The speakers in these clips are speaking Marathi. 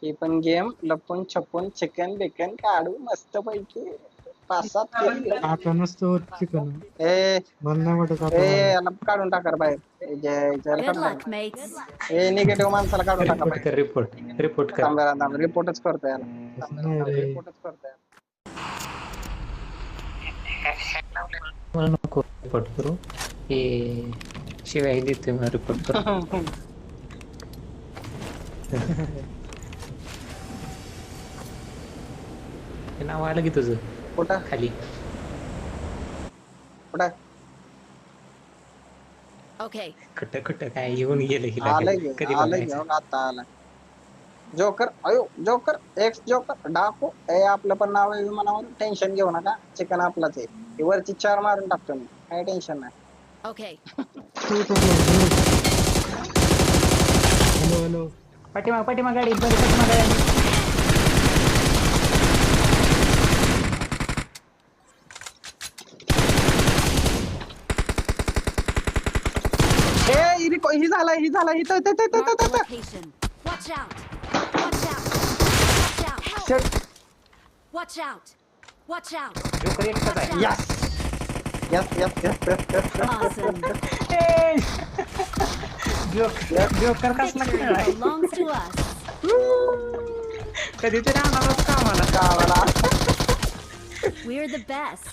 ही पण गेम लपून छपून चिकन बिकन काढू मस्त पैकी 5-7 किल. आता नसतो चिकन ए मला नाही वाटत आता ए मला. याला काढून टाका रे बाहेर. Good काढून luck, टाका. mates. ए निगेटिव्ह माणसाला काढून टाका रिपोर्ट कर बाहेर. रिपोर्ट कर. थांब रिपोर्टच करतो याला. तसं नाही रे. रिपोर्टच करतो याला. मला नको रिपोर्ट करू हे शिवाय देते मला रिपोर्ट करू. हे नाव आलं की तुझं कुठं खाली. कुठं Okay. कुठं काय येऊन गेलं हिला आलंय कधी घेऊन कधी आलंय बघायचं. घेऊन आता आलाय. जोकर अयो जोकर एक्स जोकर डाकू हे आपलं पण नाव आहे विमानावर. टेन्शन घेऊ नका चिकन आपलाच आहे. ही वरची 4 मारून टाकतो मी काही टेन्शन नाही. Okay. हॅलो हॅलो पाठीमाग गाडी पाठीमाग गाडी. ही झाला इथं Mark the location. Watch out. Watch out. Watch out. Help. Watch out. Watch out. Joker एकटाच आहे. Yes Awesome. जोकर कसला Victory खेळाय. belongs to us. कधीतरी आणारच कामाला. कामाला We're the best.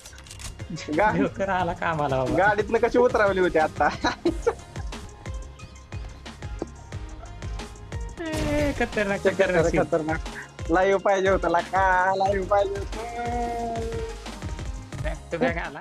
जोकर आला कामाला बाबा. गाडीतनं कशी उतरावली होती आता. खतरनाक लाईव्ह पाहिजे होता का लाईव्ह पाहिजे होतं. बॅग टू बॅग आला.